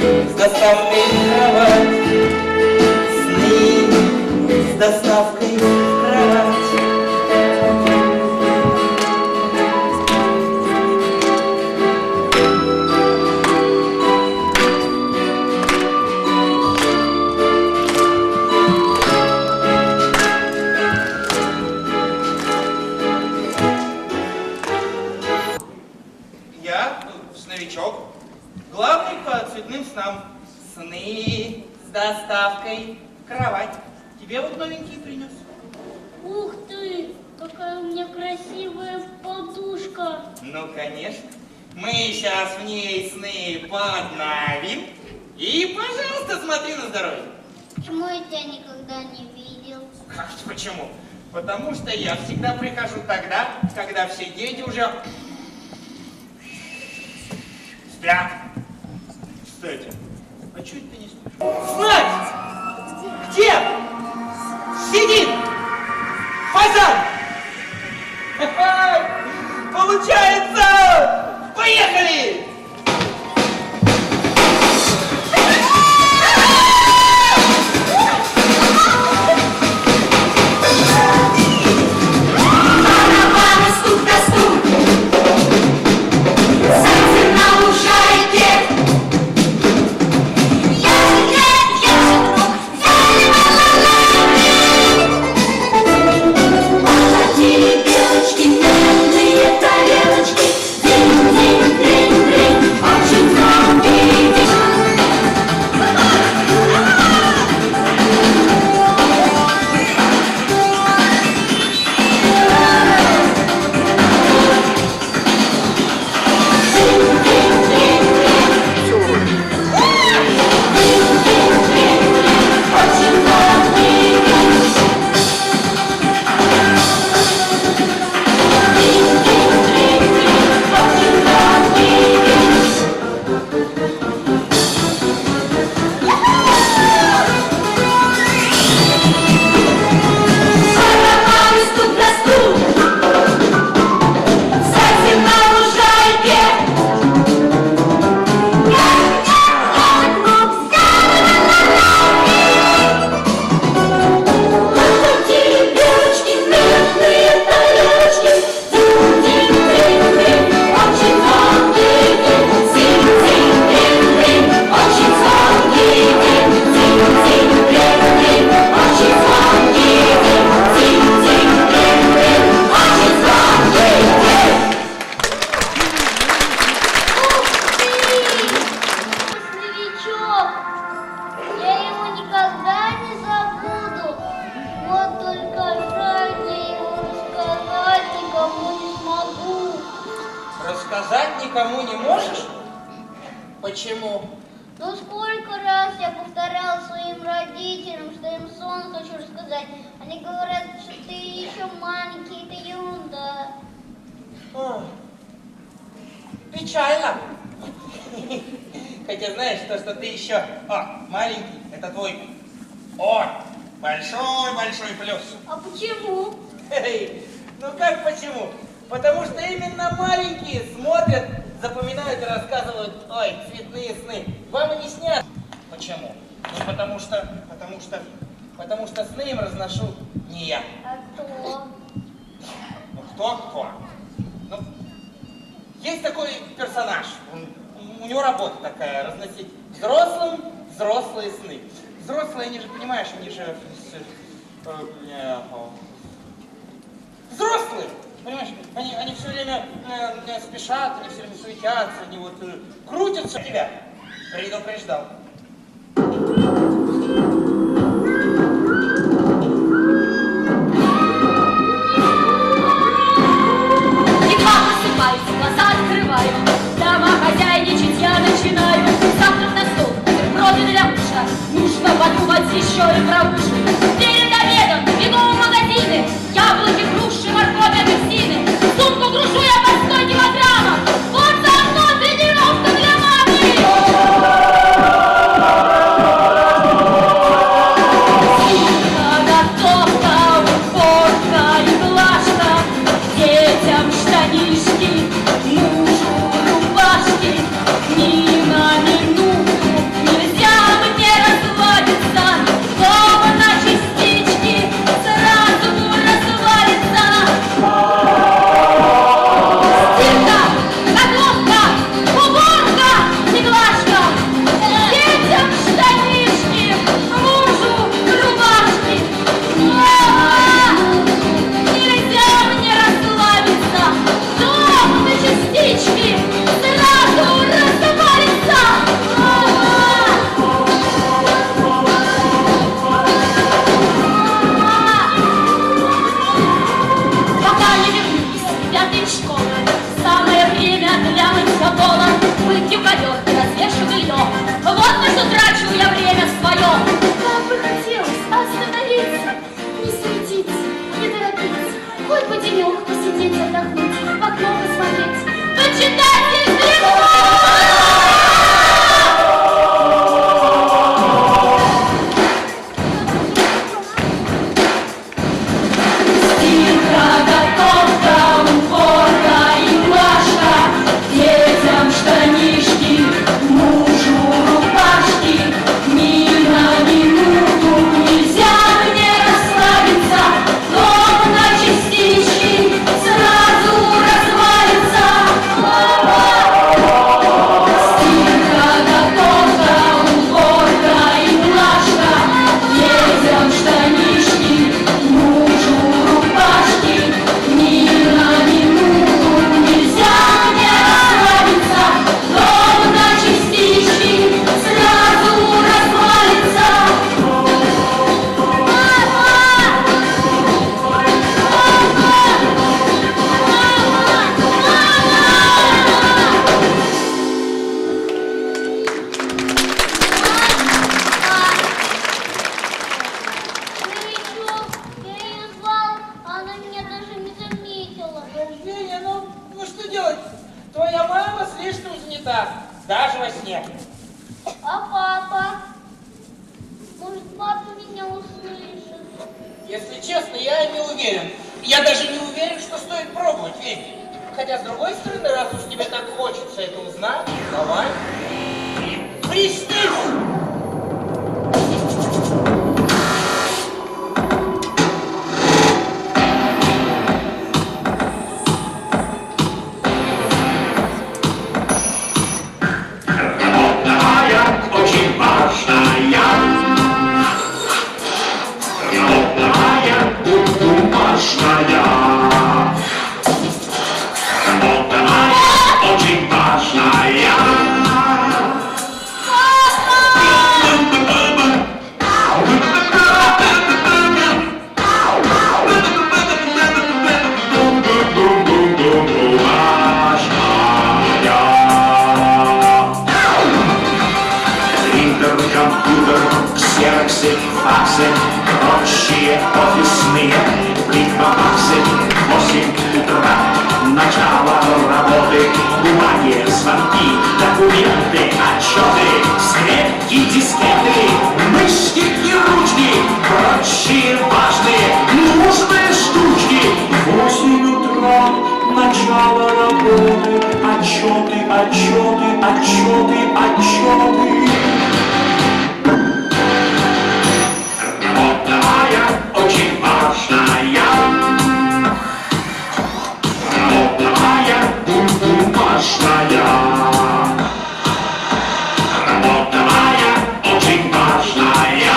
с доставкой в кровать. Сны с доставкой в кровать. Я сновичок, главный по цветным снам. Сны с доставкой в кровать. Тебе вот новенький принес. Ух ты, какая у меня красивая подушка. Ну, конечно. Мы сейчас в ней сны поднавим. И, пожалуйста, смотри на здоровье. Почему я тебя никогда не видел? Как же почему? Потому что я всегда прихожу тогда, когда все дети уже спят. Кстати, а чё это ты не спишь? Знать! Где сидит фазан? Получается! Поехали! Рассказать никому не можешь? Почему? Ну сколько раз я повторял своим родителям, что им сон хочу рассказать. Они говорят, что ты еще маленький, это ерунда. Печально. Хотя знаешь, что ты еще маленький, это твой большой плюс. А почему? Ну как почему? Потому что именно маленькие смотрят, запоминают и рассказывают, цветные сны. Вам и не снят. Почему? Ну потому что сны им разношу не я. А кто? Ну кто? Ну, есть такой персонаж, у него работа такая, разносить взрослым взрослые сны. Взрослые, они же, понимаешь, они же взрослые, понимаешь, они все время спешат, они все время суетятся, они вот крутятся. Тебя предупреждал. Глаза открываю, домохозяйничать я начинаю. Завтрак на стол, бутерброды для мужа. Нужно подумать еще и про ужин. Перед обедом бегу в магазины. Яблоки, груши, морковь, апельсины. Сумку грушу я по 100 килограммов. Вот заодно тренировка для мамы. А папа? Может, папа меня услышит? Если честно, я не уверен. Я даже не уверен, что стоит пробовать, Венди. Хотя, с другой стороны, раз уж тебе так хочется это узнать, давай. Приснись! Очень важная, бумажная. Работа моя очень важная. Компьютер, ксероксы, факсы, прочие офисные бликбабаксы. 8 утра, начало работы, бумаги, звонки, документы, отчеты, скрепки, дискеты, мышки и ручки, прочие важные, нужные штучки. 8 утра, начало работы, отчеты, отчеты, отчеты, отчеты. Работа моя очень важная. Работа моя бумажная. Работа моя очень важная.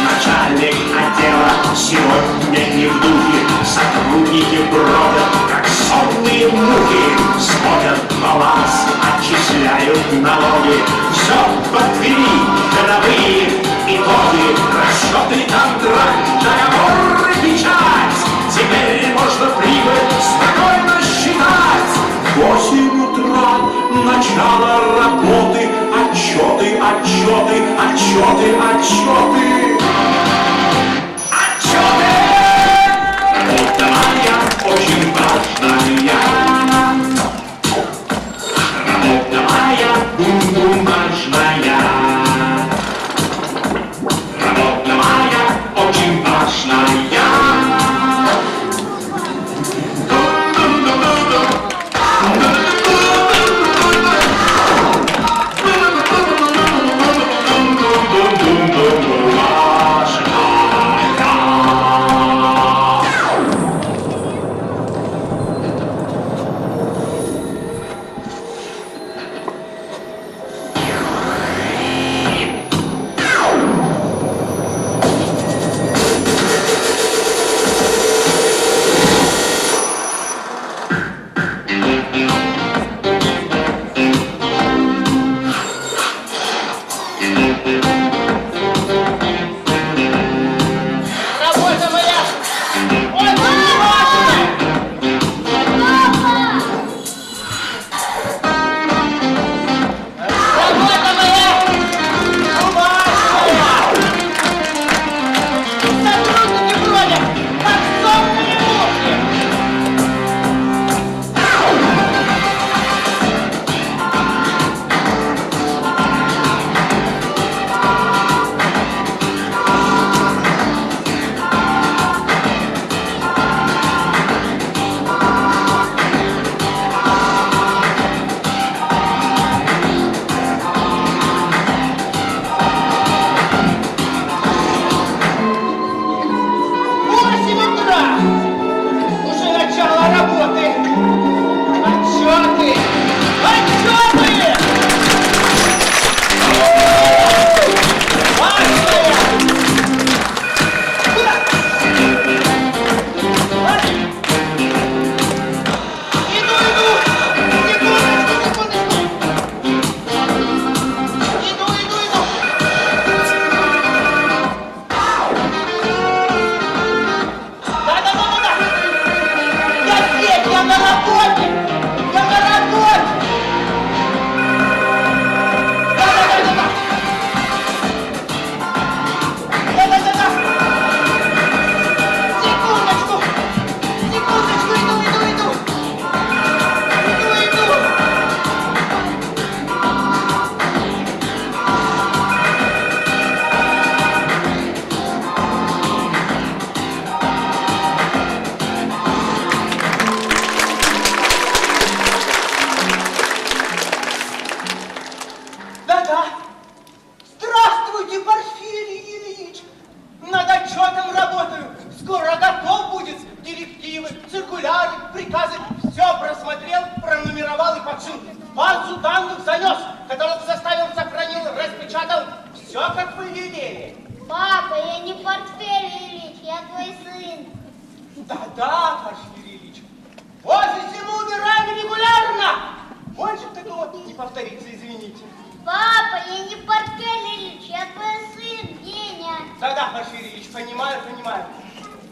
Начальник отдела сегодня не в духе. Сотрудники бродят, как сонные мухи. Смотрят баланс, отчисляют налоги. Все по двери, годовые итоги, расчеты, контракт, договоры, печать. Теперь можно прибыль спокойно считать. 8 утра, начало работы, отчеты, отчеты, отчеты, отчеты. Отчеты! Работа моя очень важная. Работа моя бумажная. Работа моя очень важная. Да-да. Здравствуйте, Порфирий Ильич. Над отчетом работаю. Скоро готов будет. Директивы, циркуляры, приказы. Все просмотрел, пронумеровал и подшил. В базу данных занес. Каталог составил, сохранил, распечатал. Все, как вы велели. Папа, я не Портфель Ильич, я твой сын. Да-да, Порфирий Ильич. Возле зимы убираем регулярно. Больше такого не повторится, извините. Папа, я не Портфель Ильич, я твой сын, Геня. Да-да, Порфирий Ильич, понимаю, понимаю.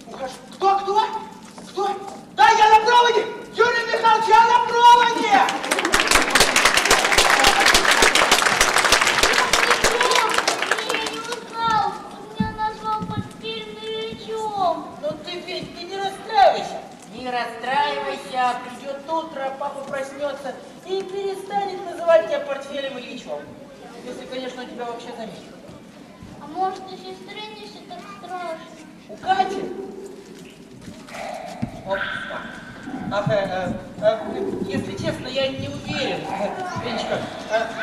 Ухожу. Кто? Да, я на проводе! Юрий Михайлович, я на проводе! Я не узнал, он меня назвал Портфель Ильичом. Ну ты, Петь, ты не расстраивайся. Не расстраивайся, придет утро, папа проснется и перестанет называть тебя Портфелем Ильичом. Если, конечно, он тебя вообще заметит. А может, у сестры не все так страшно? У Кати? Опа. Ах, если честно, я не уверен. Ленечка,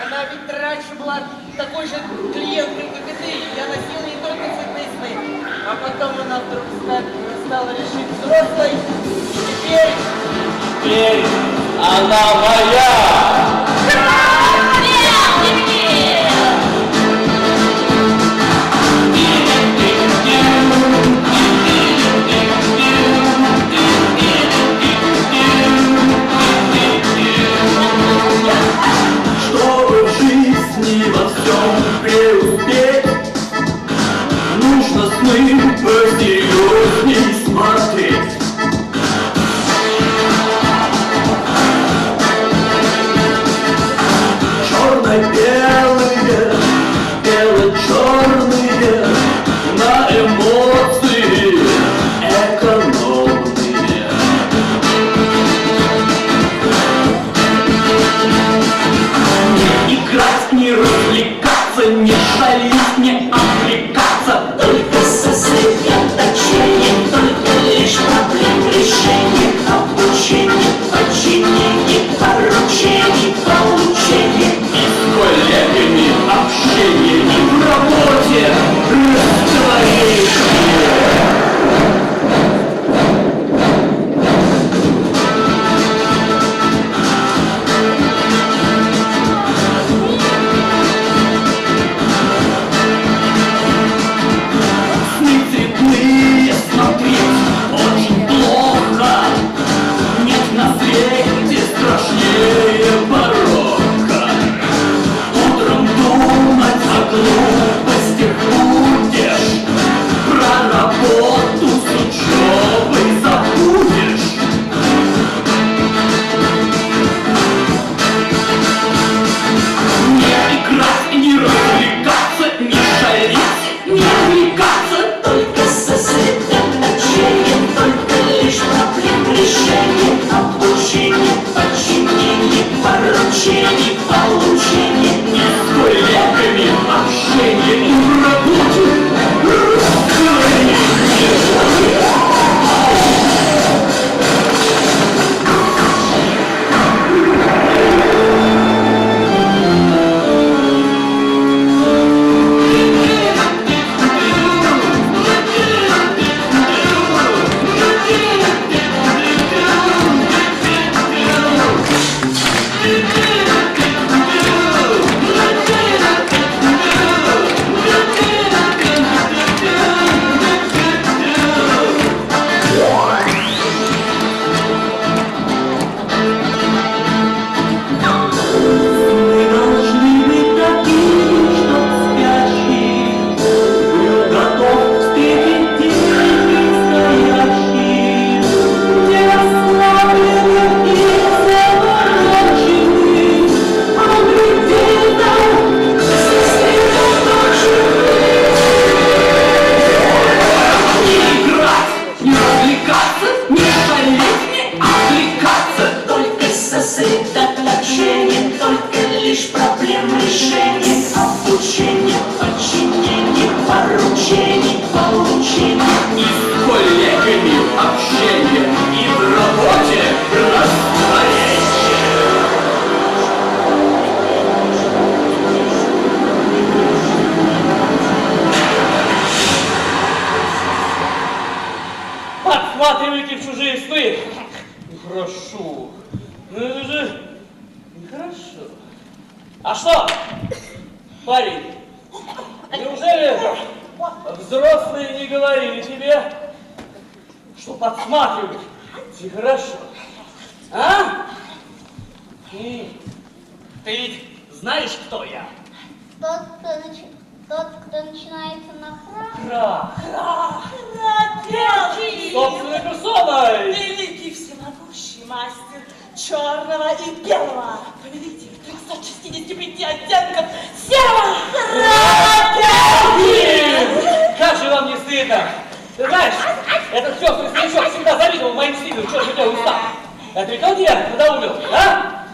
она ведь раньше была такой же клиенткой, как и ты. Я носил ей только цветные сны. А потом она вдруг стала решить взрослой. И теперь она моя! Чтобы в жизни во всем преуспеть, нужно сны посерьезней смотреть. Черно-белые, бело-черные, на эмоции экономные. Не играть, не развлекаться, не шалить, не отвлекаться, только сосредоточение, только лишь проблем решение, обучение, подчинение, поручение, получение. И с коллегами общение, и в работе растворение. А что, парень, неужели взрослые не говорили тебе, что подсматривать нехорошо? А? Ты ведь знаешь, кто я? Тот, кто начинается на хра. Собственной персоной! Великий всемогущий мастер черного и белого, повелитель 365 оттенков серого. Как же вам не стыдно? Ты знаешь, этот сестрый старичок всегда завидовал моим стилю, что же у уста. Это ведь он тебя надоумил, а?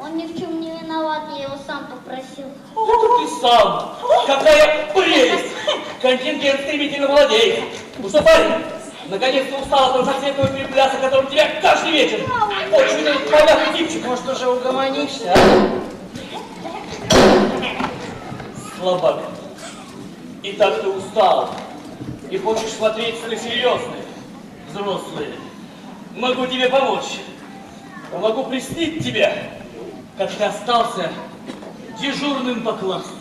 Он ни в чем не виноват, я его сам попросил. Вот ты сам! Какая прелесть! Контингент стремительно молодеет. Ну что, парень, наконец-то устал от разноцветного перепляса, которым тебя каждый вечер. Очень этот понятный типчик. Может, уже угомонишься, а? Слабак. И так ты устал. И хочешь смотреть на серьезные, взрослые. Могу тебе помочь. Могу приснить тебе, как ты остался дежурным по классу.